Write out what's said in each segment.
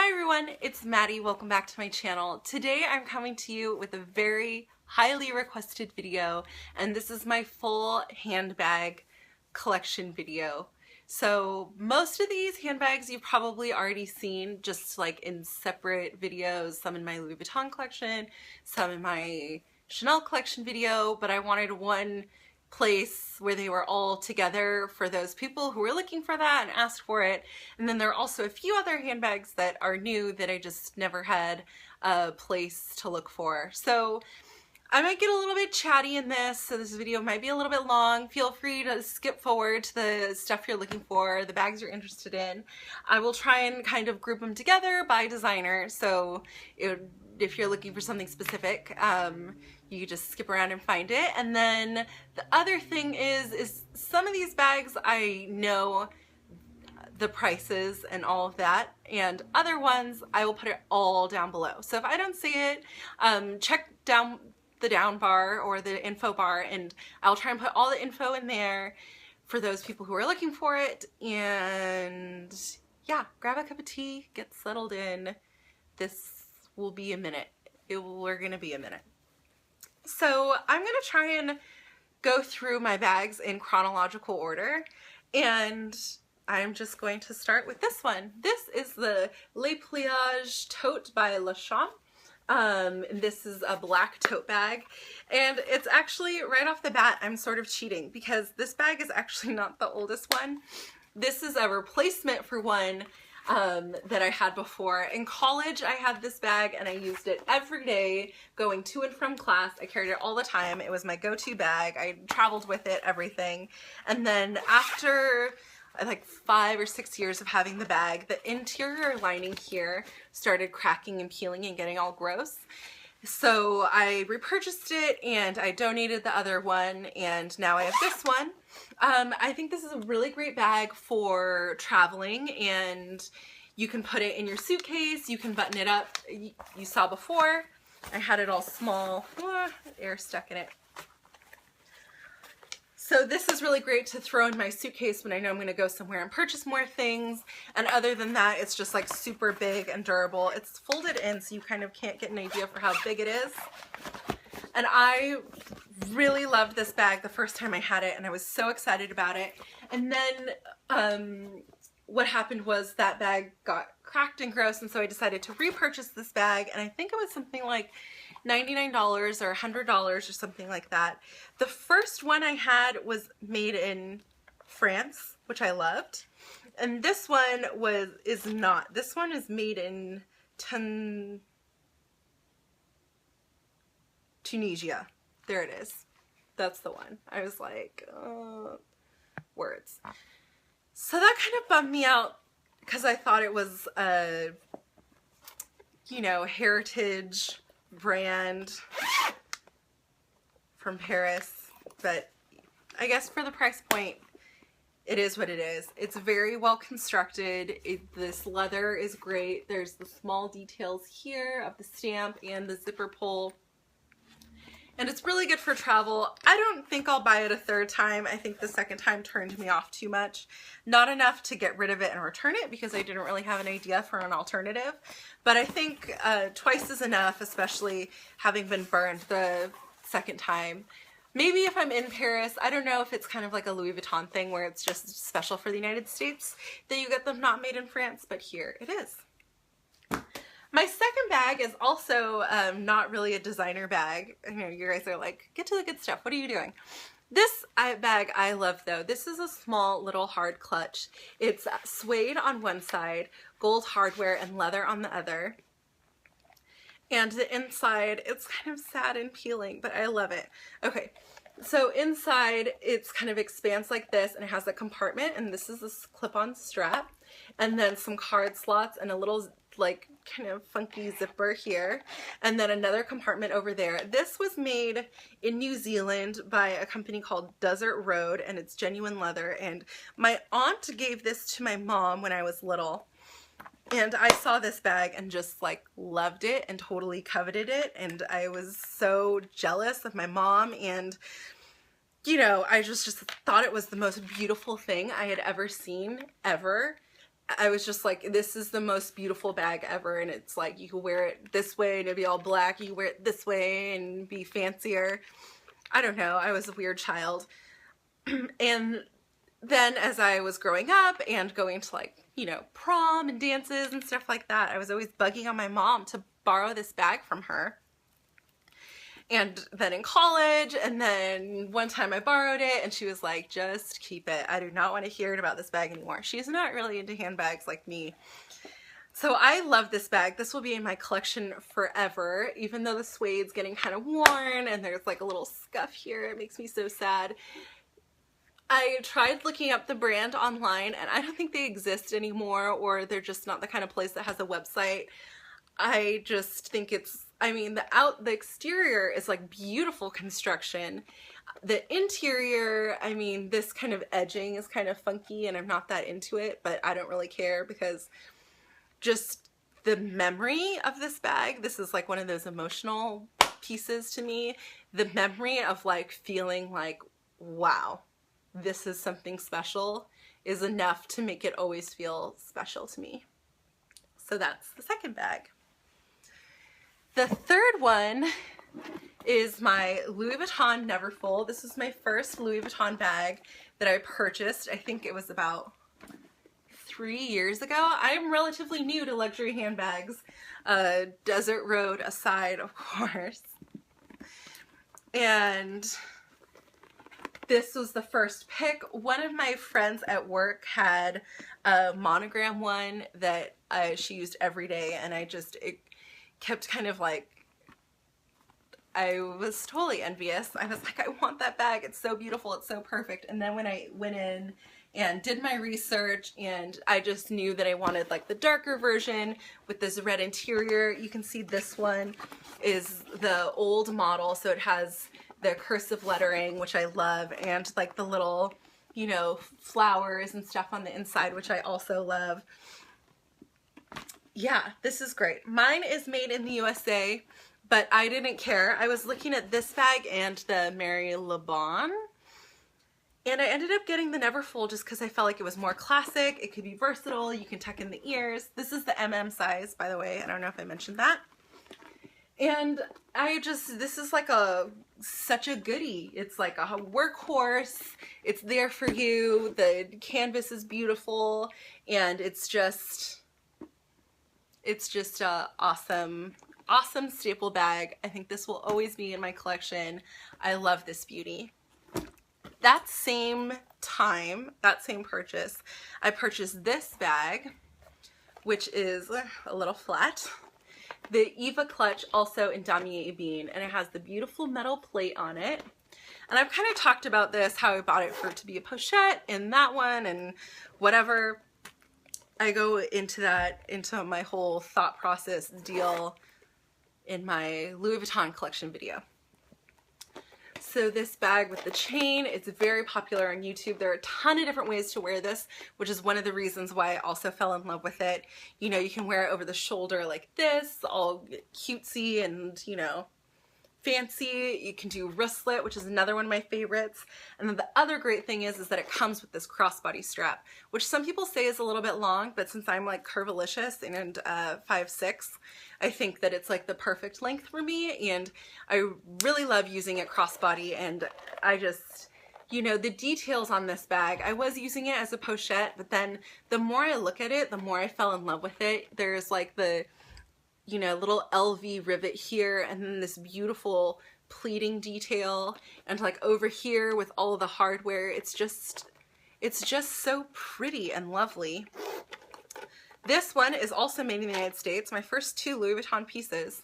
Hi everyone, it's Maddie. Welcome back to my channel. Today I'm coming to you with a very highly requested video, and this is my full handbag collection video. So most of these handbags you've probably already seen just like in separate videos, some in my Louis Vuitton collection, some in my Chanel collection video, but I wanted one place where they were all together for those people who were looking for that and asked for it. And then there are also a few other handbags that are new that I just never had a place to look for. So I might get a little bit chatty in this, so this video might be a little bit long. Feel free to skip forward to the stuff you're looking for, the bags you're interested in. I will try and kind of group them together by designer, so if you're looking for something specific, you just skip around and find it. And then the other thing is some of these bags I know the prices and all of that, and other ones I will put it all down below. So if I don't see it, check down the down bar or the info bar, and I'll try and put all the info in there for those people who are looking for it. And yeah, grab a cup of tea, get settled in. This will be a minute. We're gonna be a minute. So I'm gonna try and go through my bags in chronological order, and I'm just going to start with this one. This is the Le Pliage tote by Longchamp. This is a black tote bag, and it's actually right off the bat I'm sort of cheating because this bag is actually not the oldest one. This is a replacement for one that I had before. In college I had this bag and I used it every day going to and from class. I carried it all the time. It was my go-to bag. I traveled with it, everything. And then after like 5 or 6 years of having the bag, the interior lining here started cracking and peeling and getting all gross. So I repurchased it and I donated the other one, and now I have this one. I think this is a really great bag for traveling, and you can put it in your suitcase, you can button it up. You saw before, I had it all small. Air stuck in it. So this is really great to throw in my suitcase when I know I'm going to go somewhere and purchase more things. And other than that, it's just like super big and durable. It's folded in so you kind of can't get an idea for how big it is. And I really loved this bag the first time I had it, and I was so excited about it. And then what happened was that bag got cracked and gross, and so I decided to repurchase this bag, and I think it was something like $99 or $100 or something like that. The first one I had was made in France, which I loved, and this one is not. This one is made in Tunisia. There it is. That's the one. I was like, words. So that kind of bummed me out because I thought it was a, you know, heritage brand from Paris, but I guess for the price point, it is what it is. It's very well constructed. This leather is great. There's the small details here of the stamp and the zipper pull. And it's really good for travel. I don't think I'll buy it a third time. I think the second time turned me off too much. Not enough to get rid of it and return it because I didn't really have an idea for an alternative. But I think twice is enough, especially having been burned the second time. Maybe if I'm in Paris, I don't know if it's kind of like a Louis Vuitton thing where it's just special for the United States that you get them not made in France, but here it is. My second bag is also not really a designer bag. You know, you guys are like, get to the good stuff. What are you doing? This bag I love though. This is a small little hard clutch. It's suede on one side, gold hardware and leather on the other. And the inside, it's kind of sad and peeling, but I love it. Okay, so inside it's kind of expands like this, and it has a compartment, and this is this clip-on strap, and then some card slots and a little like kind of funky zipper here, and then another compartment over there. This was made in New Zealand by a company called Desert Road, and it's genuine leather, and my aunt gave this to my mom when I was little, and I saw this bag and just like loved it and totally coveted it, and I was so jealous of my mom, and you know, I just thought it was the most beautiful thing I had ever seen ever. I was just like, this is the most beautiful bag ever, and it's like, you can wear it this way and it'd be all black, you can wear it this way and be fancier. I don't know, I was a weird child. And then as I was growing up and going to, like, you know, prom and dances and stuff like that, I was always bugging on my mom to borrow this bag from her. And then in college, and then one time I borrowed it and she was like, just keep it. I do not want to hear about this bag anymore. She's not really into handbags like me. So I love this bag. This will be in my collection forever, even though the suede's getting kind of worn and there's like a little scuff here. It makes me so sad. I tried looking up the brand online and I don't think they exist anymore, or they're just not the kind of place that has a website. I just think it's, I mean, the exterior is like beautiful construction. The interior, I mean, this kind of edging is kind of funky and I'm not that into it, but I don't really care because just the memory of this bag, this is like one of those emotional pieces to me. The memory of like feeling like, wow, this is something special is enough to make it always feel special to me. So that's the second bag. The third one is my Louis Vuitton Neverfull. This is my first Louis Vuitton bag that I purchased. I think it was about 3 years ago. I'm relatively new to luxury handbags, Desert Road aside, of course. And this was the first pick. One of my friends at work had a monogram one that she used every day, and it kept kind of like, I was totally envious. I was like, I want that bag. It's so beautiful. It's so perfect. And then when I went in and did my research, and I just knew that I wanted like the darker version with this red interior. You can see this one is the old model, so it has the cursive lettering, which I love, and like the little, you know, flowers and stuff on the inside, which I also love. Yeah, this is great. Mine is made in the USA, but I didn't care. I was looking at this bag and the Mary LeBon, and I ended up getting the Neverfull just because I felt like it was more classic. It could be versatile. You can tuck in the ears. This is the MM size, by the way. I don't know if I mentioned that. And this is like such a goodie. It's like a workhorse. It's there for you. The canvas is beautiful, and it's just a awesome staple bag. I think this will always be in my collection. I love this beauty. That same time, that same purchase, I purchased this bag, which is a little flat. The Eva clutch, also in Damier Ebene, and it has the beautiful metal plate on it. And I've kind of talked about this, how I bought it to be a pochette in that one and whatever. I go into my whole thought process deal in my Louis Vuitton collection video. So this bag with the chain, it's very popular on YouTube. There are a ton of different ways to wear this, which is one of the reasons why I also fell in love with it. You know, you can wear it over the shoulder like this, all cutesy and, you know, fancy. You can do wristlet, which is another one of my favorites. And then the other great thing is that it comes with this crossbody strap, which some people say is a little bit long, but since I'm like curvilicious and 5'6", I think that it's like the perfect length for me, and I really love using it crossbody. And I just, you know, the details on this bag, I was using it as a pochette, but then the more I look at it, the more I fell in love with it. There's like the, you know, little LV rivet here, and then this beautiful pleating detail, and like over here with all of the hardware, it's just so pretty and lovely. This one is also made in the United States, my first 2 Louis Vuitton pieces,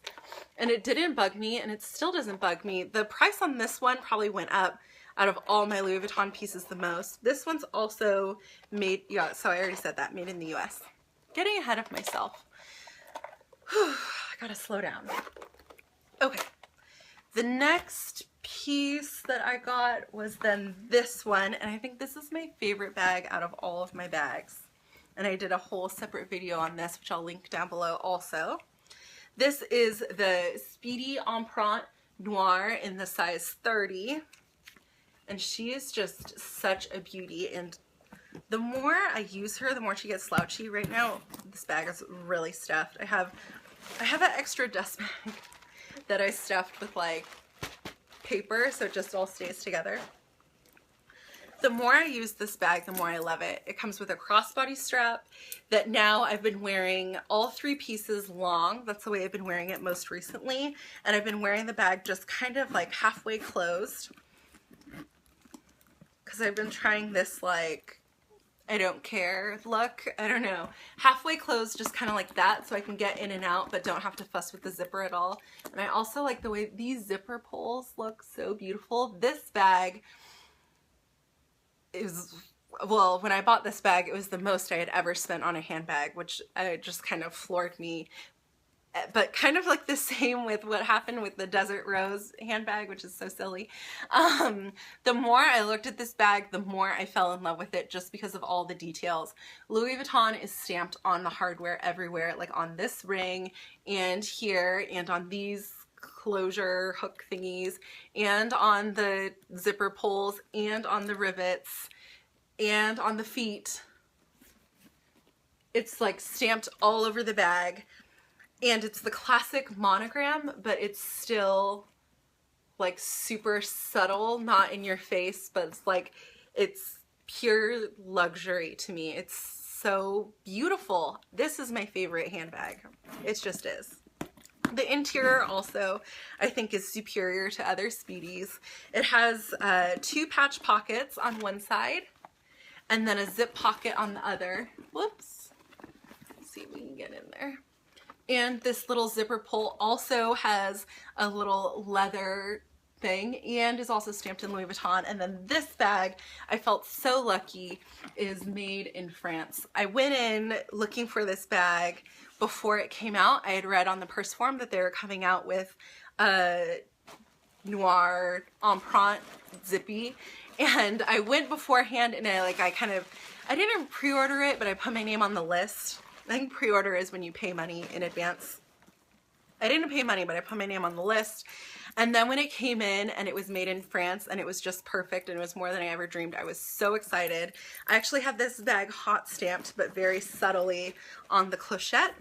and it didn't bug me, and it still doesn't bug me. The price on this one probably went up out of all my Louis Vuitton pieces the most. This one's also made, yeah, so I already said that, made in the US. Getting ahead of myself. I gotta slow down. Okay, the next piece that I got was then this one, and I think this is my favorite bag out of all of my bags. And I did a whole separate video on this, which I'll link down below also. This is the Speedy Empreinte Noir in the size 30. And she is just such a beauty. And The more I use her, the more she gets slouchy. Right now, this bag is really stuffed. I have an extra dust bag that I stuffed with like paper so it just all stays together. The more I use this bag, the more I love it. It comes with a crossbody strap that now I've been wearing all 3 pieces long. That's the way I've been wearing it most recently. And I've been wearing the bag just kind of like halfway closed, because I've been trying this like I don't care look. I don't know. Halfway closed, just kind of like that, so I can get in and out but don't have to fuss with the zipper at all. And I also like the way these zipper pulls look so beautiful. This bag is, well, when I bought this bag, it was the most I had ever spent on a handbag, which just kind of floored me. But kind of like the same with what happened with the Desert Rose handbag, which is so silly. The more I looked at this bag, the more I fell in love with it just because of all the details. Louis Vuitton is stamped on the hardware everywhere, like on this ring and here and on these closure hook thingies and on the zipper pulls and on the rivets and on the feet. It's like stamped all over the bag, and it's the classic monogram, but it's still like super subtle, not in your face, but it's like, it's pure luxury to me. It's so beautiful. This is my favorite handbag. It just is. The interior also, I think, is superior to other Speedies. It has 2 patch pockets on one side and then a zip pocket on the other. Whoops. Let's see if we can get in there. And this little zipper pull also has a little leather thing and is also stamped in Louis Vuitton. And then this bag, I felt so lucky, is made in France. I went in looking for this bag before it came out. I had read on the purse form that they were coming out with a noir empreinte zippy, and I went beforehand and I didn't pre-order it, but I put my name on the list. I think pre-order is when you pay money in advance. I didn't pay money, but I put my name on the list. And then when it came in and it was made in France and it was just perfect and it was more than I ever dreamed, I was so excited. I actually have this bag hot stamped, but very subtly on the clochette.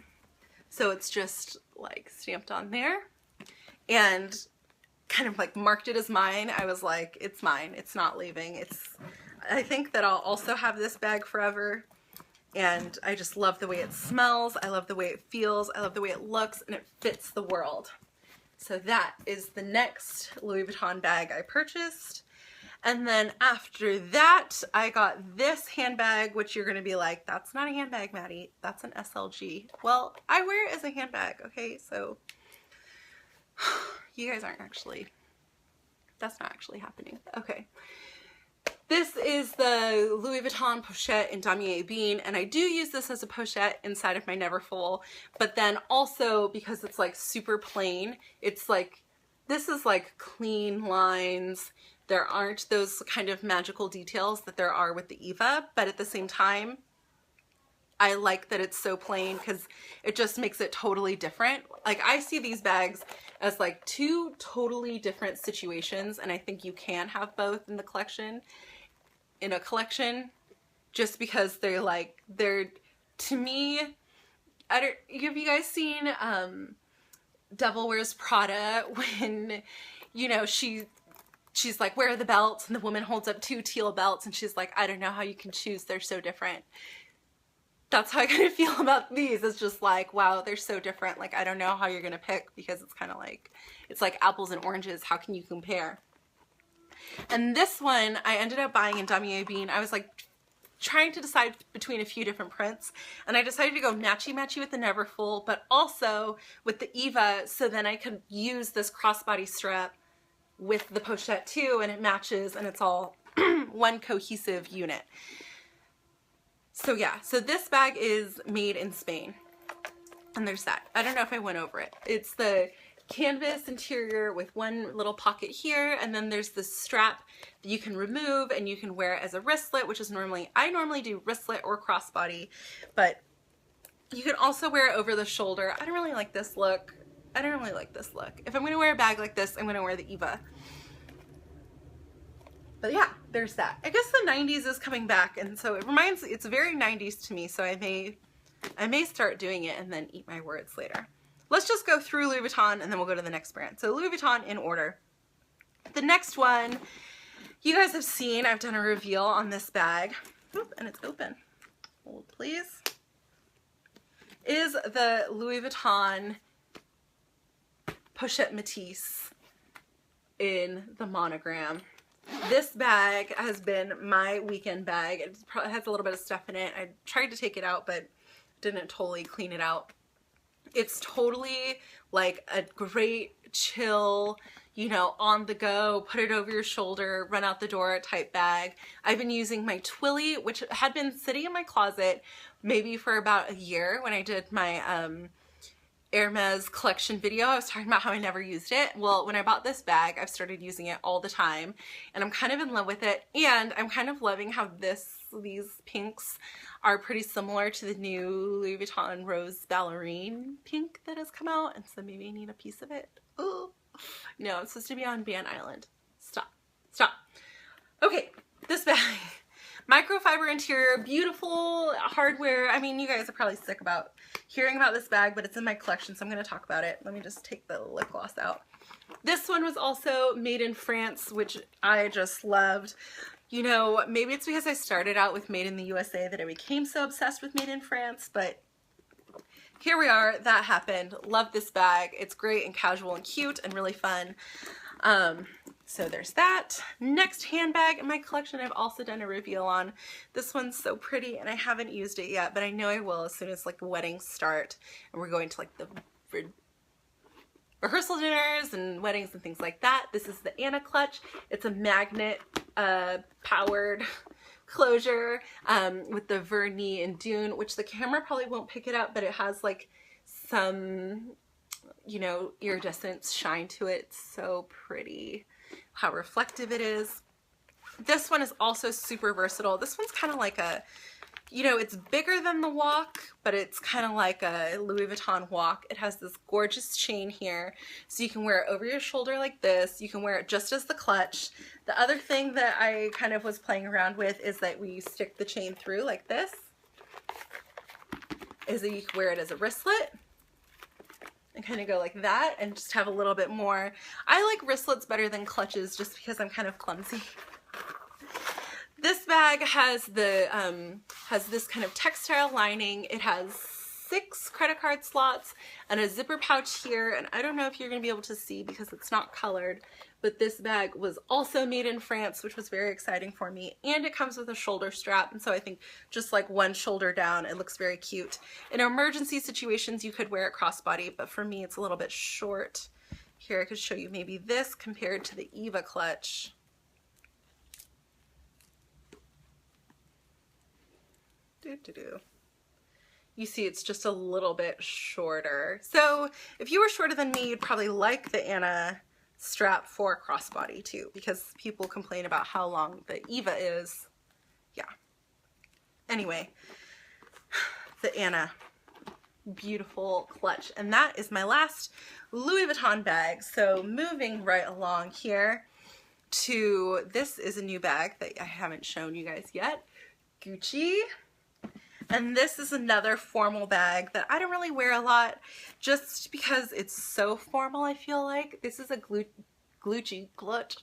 So it's just like stamped on there and kind of like marked it as mine. I was like, it's mine. It's not leaving. I think that I'll also have this bag forever. And I just love the way it smells. I love the way it feels. I love the way it looks, and it fits the world. So that is the next Louis Vuitton bag I purchased. And then after that, I got this handbag, which you're going to be like, that's not a handbag, Maddie. That's an SLG. Well, I wear it as a handbag, okay? So you guys aren't actually, that's not actually happening. Okay. This is the Louis Vuitton pochette in Damier Bean, and I do use this as a pochette inside of my Neverfull, but then also because it's like super plain, it's like, this is like clean lines. There aren't those kind of magical details that there are with the Eva, but at the same time, I like that it's so plain because it just makes it totally different. Like, I see these bags as like 2 totally different situations, and I think you can have both in the collection. In a collection, just because they're to me, have you guys seen Devil Wears Prada, when, you know, she's like, where are the belts? And the woman holds up 2 teal belts and she's like, I don't know how you can choose, they're so different. That's how I kind of feel about these. It's just like, wow, they're so different. Like, I don't know how you're gonna pick, because it's kind of like, it's like apples and oranges. How can you compare? And this one I ended up buying in Damier Bean. I was like trying to decide between a few different prints, and I decided to go matchy-matchy with the Neverfull, but also with the Eva, so then I could use this crossbody strap with the pochette too, and it matches, and it's all one cohesive unit. So yeah, so this bag is made in Spain, and there's that. I don't know if I went over it. It's the canvas interior with one little pocket here, and then there's this strap that you can remove and you can wear as a wristlet, which is I normally do wristlet or crossbody, but you can also wear it over the shoulder. I don't really like this look. I don't really like this look. If I'm going to wear a bag like this, I'm going to wear the Eva. But yeah, there's that. I guess the 90s is coming back, and so it's very 90s to me, so I may start doing it and then eat my words later. Let's just go through Louis Vuitton and then we'll go to the next brand. So Louis Vuitton in order. The next one, you guys have seen, I've done a reveal on this bag. Oop, and it's open. Hold please. Is the Louis Vuitton Pochette Métis in the monogram. This bag has been my weekend bag. It has a little bit of stuff in it. I tried to take it out, but didn't totally clean it out. It's totally like a great chill, you know, on the go, put it over your shoulder, run out the door type bag. I've been using my Twilly, which had been sitting in my closet maybe for about a year when I did my Hermes collection video. I was talking about how I never used it. Well, when I bought this bag, I've started using it all the time, and I'm kind of in love with it, and I'm kind of loving how these pinks are pretty similar to the new Louis Vuitton Rose Ballerine pink that has come out, and so maybe I need a piece of it. Oh, no, it's supposed to be on Ban Island. Stop. Stop. Okay, this bag. Microfiber interior, beautiful hardware. I mean, you guys are probably sick about hearing about this bag, but it's in my collection, so I'm going to talk about it. Let me just take the lip gloss out. This one was also made in France, which I just loved. You know, maybe it's because I started out with Made in the USA that I became so obsessed with Made in France, but here we are. That happened. Love this bag. It's great and casual and cute and really fun. So there's that. Next handbag in my collection I've also done a reveal on. This one's so pretty and I haven't used it yet, but I know I will as soon as like the weddings start and we're going to like the rehearsal dinners and weddings and things like that. This is the Anna clutch. It's a magnet powered closure with the vernis and dune, which the camera probably won't pick it up, but it has like some, you know, iridescent shine to it. It's so pretty how reflective it is. This one is also super versatile. This one's kind of like a, you know, it's bigger than the WOC, but it's kind of like a Louis Vuitton WOC. It has this gorgeous chain here, so you can wear it over your shoulder like this. You can wear it just as the clutch. The other thing that I kind of was playing around with is that we stick the chain through like this, is that you can wear it as a wristlet and kind of go like that and just have a little bit more. I like wristlets better than clutches just because I'm kind of clumsy. This bag has the has this kind of textile lining. It has 6 credit card slots and a zipper pouch here, and I don't know if you're going to be able to see because it's not colored, but this bag was also made in France, which was very exciting for me, and it comes with a shoulder strap, and so I think just like one shoulder down, it looks very cute. In emergency situations you could wear it crossbody, but for me it's a little bit short. Here I could show you maybe this compared to the Eva clutch. You see it's just a little bit shorter. So if you were shorter than me, you'd probably like the Anna strap for crossbody too, because people complain about how long the Eva is. Yeah. Anyway, the Anna beautiful clutch. And that is my last Louis Vuitton bag. So moving right along here to, this is a new bag that I haven't shown you guys yet. Gucci. And this is another formal bag that I don't really wear a lot just because it's so formal, I feel like. This is a Gucci clutch.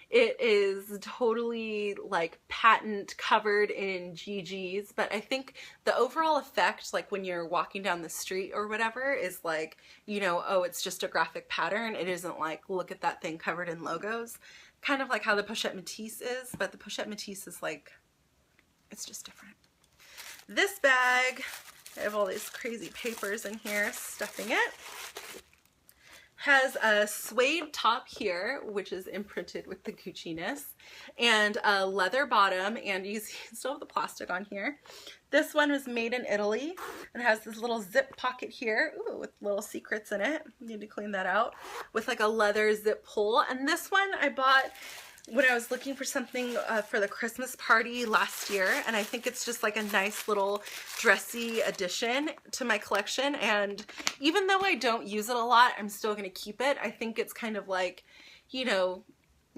It is totally like patent covered in GGs, but I think the overall effect, like when you're walking down the street or whatever, is like, you know, oh, it's just a graphic pattern. It isn't like, look at that thing covered in logos. Kind of like how the Pochette Métis is, but the Pochette Métis is like, it's just different. This bag, I have all these crazy papers in here stuffing it. Has a suede top here, which is imprinted with the Gucci-ness, and a leather bottom, and you see still have the plastic on here. This one was made in Italy and has this little zip pocket here, ooh, with little secrets in it. Need to clean that out, with like a leather zip pull. And this one I bought when I was looking for something for the Christmas party last year, and I think it's just like a nice little dressy addition to my collection, and even though I don't use it a lot, I'm still going to keep it. I think it's kind of like, you know,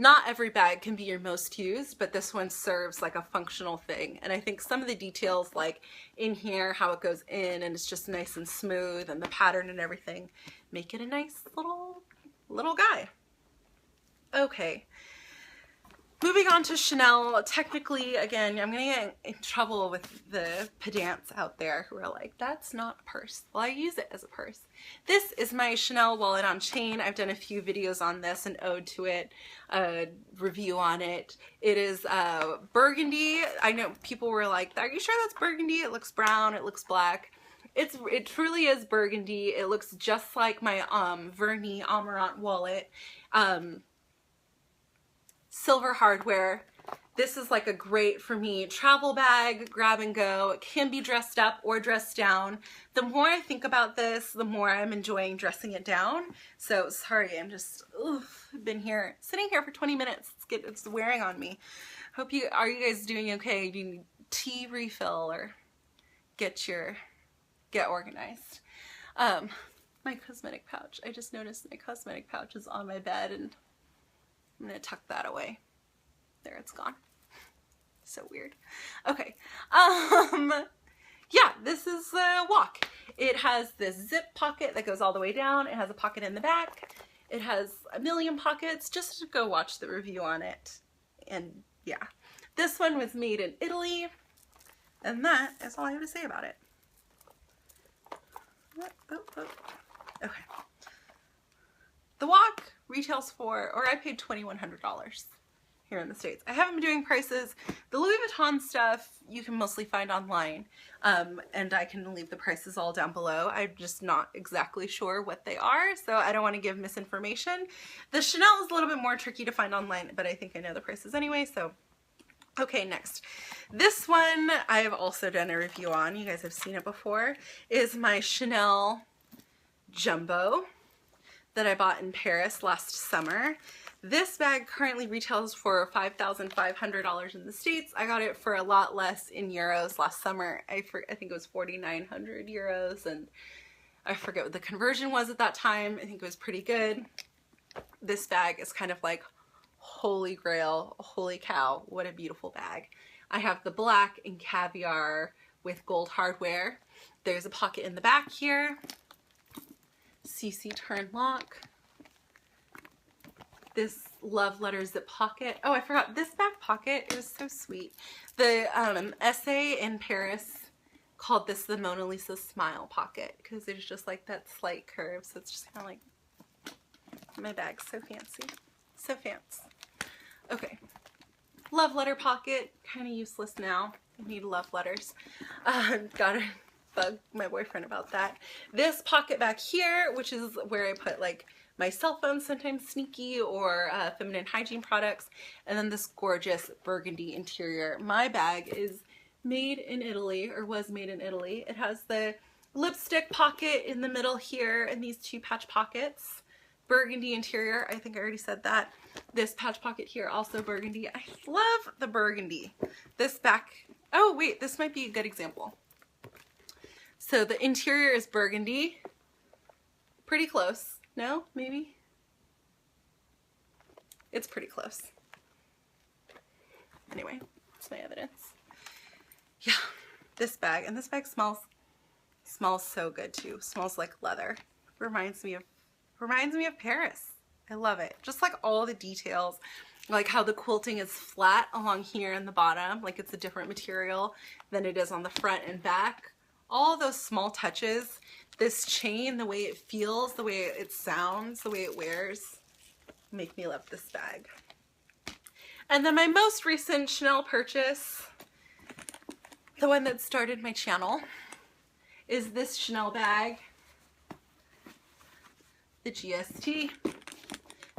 not every bag can be your most used, but this one serves like a functional thing. And I think some of the details, like in here, how it goes in and it's just nice and smooth, and the pattern and everything, make it a nice little guy. Okay. Moving on to Chanel. Technically, again, I'm going to get in trouble with the pedants out there who are like, that's not a purse. Well, I use it as a purse. This is my Chanel wallet on chain. I've done a few videos on this, an ode to it, a review on it. It is burgundy. I know people were like, are you sure that's burgundy? It looks brown, it looks black. It truly is burgundy. It looks just like my Vernis Amarant wallet. Silver hardware. This is like a great, for me, travel bag, grab and go. It can be dressed up or dressed down. The more I think about this, the more I'm enjoying dressing it down. So sorry, I'm just, been here, sitting here for 20 minutes. It's wearing on me. Are you guys doing okay? Do you need tea refill or get organized? My cosmetic pouch. I just noticed my cosmetic pouch is on my bed, and I'm gonna tuck that away. There, it's gone. So weird. Okay. Yeah, this is a WOC. It has this zip pocket that goes all the way down. It has a pocket in the back. It has a million pockets. Just go watch the review on it. And yeah, this one was made in Italy. And that is all I have to say about it. Okay. The WOC retails for, or I paid $2,100 here in the States. I haven't been doing prices. The Louis Vuitton stuff you can mostly find online, and I can leave the prices all down below. I'm just not exactly sure what they are, so I don't want to give misinformation. The Chanel is a little bit more tricky to find online, but I think I know the prices anyway, so. Okay, next. This one I've also done a review on. You guys have seen it before. Is my Chanel Jumbo that I bought in Paris last summer. This bag currently retails for $5,500 in the States. I got it for a lot less in euros last summer. I think it was 4,900 euros, and I forget what the conversion was at that time. I think it was pretty good. This bag is kind of like holy grail, holy cow, what a beautiful bag. I have the black in Caviar with gold hardware. There's a pocket in the back here. CC turn lock. This love letter zip pocket. Oh, I forgot this back pocket. It was so sweet. The essay in Paris called this the Mona Lisa smile pocket because there's just like that slight curve. So it's just kind of like, my bag's so fancy. So fancy. Okay. Love letter pocket. Kind of useless now. I need love letters. Gotta bug my boyfriend about that. This pocket back here, which is where I put like my cell phone, sometimes sneaky, or feminine hygiene products. And then this gorgeous burgundy interior. My bag is made in Italy, or was made in Italy. It has the lipstick pocket in the middle here and these two patch pockets. Burgundy interior, I think I already said that. This patch pocket here, also burgundy. I love the burgundy. This back, oh wait, this might be a good example. So the interior is burgundy. Pretty close. No, maybe? It's pretty close. Anyway, that's my evidence. Yeah, this bag, and this bag smells so good too. Smells like leather. Reminds me of Paris. I love it. Just like all the details, like how the quilting is flat along here in the bottom, like it's a different material than it is on the front and back. All those small touches, this chain, the way it feels, the way it sounds, the way it wears, make me love this bag. And then my most recent Chanel purchase, the one that started my channel, is this Chanel bag, the GST.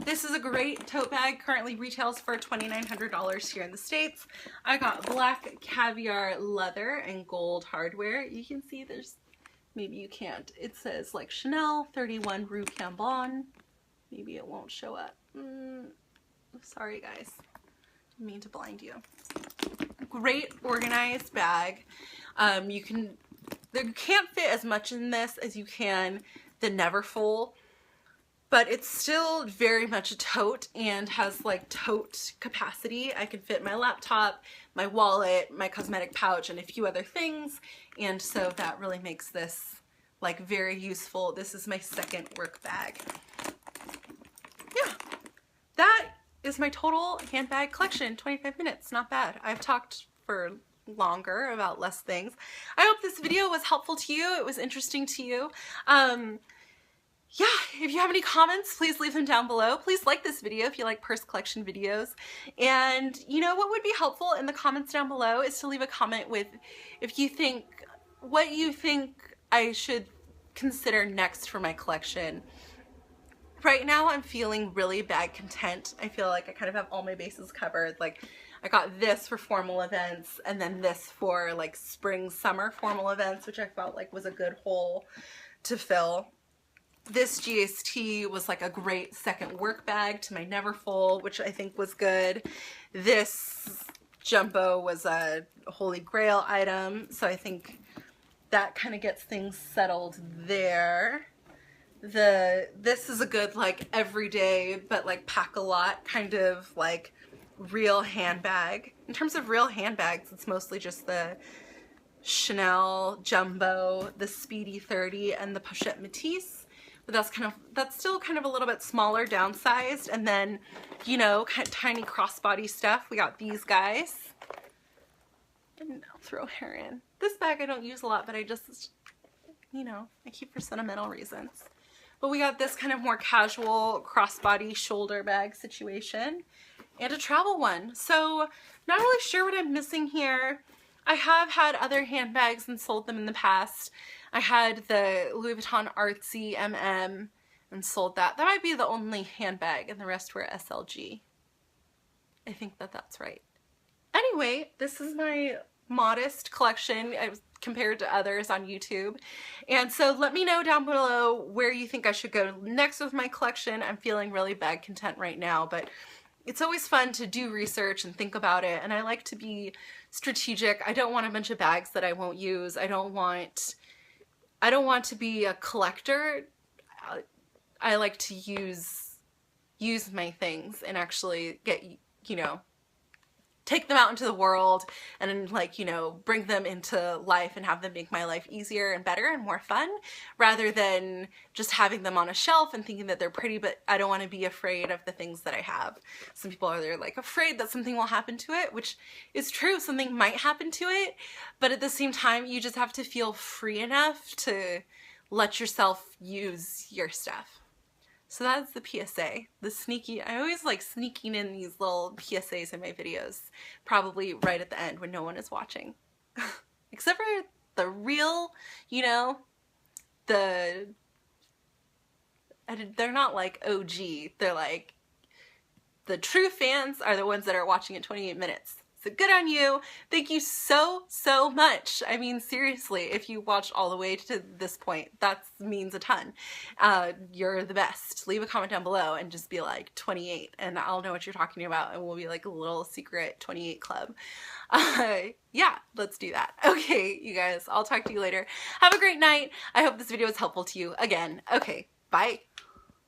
This is a great tote bag, currently retails for $2,900 here in the States. I got black Caviar leather and gold hardware. You can see there's, maybe you can't, it says like Chanel 31 Rue Cambon. Maybe it won't show up. Sorry guys, didn't mean to blind you. Great organized bag. You can't fit as much in this as you can the Neverfull, but it's still very much a tote and has like tote capacity. I can fit my laptop, my wallet, my cosmetic pouch, and a few other things. And so that really makes this like very useful. This is my second work bag. Yeah, that is my total handbag collection. 25 minutes, not bad. I've talked for longer about less things. I hope this video was helpful to you. It was interesting to you. Yeah, if you have any comments, please leave them down below. Please like this video if you like purse collection videos. And you know what would be helpful in the comments down below is to leave a comment with what you think I should consider next for my collection. Right now I'm feeling really bag content. I feel like I kind of have all my bases covered. Like I got this for formal events and then this for like spring, summer formal events, which I felt like was a good hole to fill. This GST was like a great second work bag to my Neverfull, which I think was good. This jumbo was a holy grail item, so I think that kind of gets things settled there. This is a good like everyday but like pack a lot kind of like real handbag. In terms of real handbags, it's mostly just the Chanel jumbo, the Speedy 30, and the Pochette Métis. But that's still kind of a little bit smaller, downsized. And then, you know, kind of tiny crossbody stuff. We got these guys. And I'll throw hair in. This bag I don't use a lot, but I just, you know, I keep for sentimental reasons. But we got this kind of more casual crossbody shoulder bag situation and a travel one. So not really sure what I'm missing here. I have had other handbags and sold them in the past. I had the Louis Vuitton Artsy MM and sold that. That might be the only handbag and the rest were SLG. I think that's right. Anyway, this is my modest collection compared to others on YouTube. And so let me know down below where you think I should go next with my collection. I'm feeling really bag content right now, but it's always fun to do research and think about it. And I like to be strategic. I don't want a bunch of bags that I won't use. I don't want to be a collector. I like to use my things and actually get, you know, take them out into the world and like, you know, bring them into life and have them make my life easier and better and more fun rather than just having them on a shelf and thinking that they're pretty, but I don't want to be afraid of the things that I have. Some people are like afraid that something will happen to it, which is true. Something might happen to it, but at the same time, you just have to feel free enough to let yourself use your stuff. So that's the PSA, the sneaky, I always like sneaking in these little PSAs in my videos, probably right at the end when no one is watching. Except for the real, you know, they're not like OG, they're like, the true fans are the ones that are watching at 28 minutes. So good on you. Thank you so much. I mean, seriously, if you watched all the way to this point, that means a ton. You're the best. Leave a comment down below and just be like 28 and I'll know what you're talking about and we'll be like a little secret 28 club. Yeah, let's do that. Okay, you guys, I'll talk to you later. Have a great night. I hope this video was helpful to you again. Okay, bye.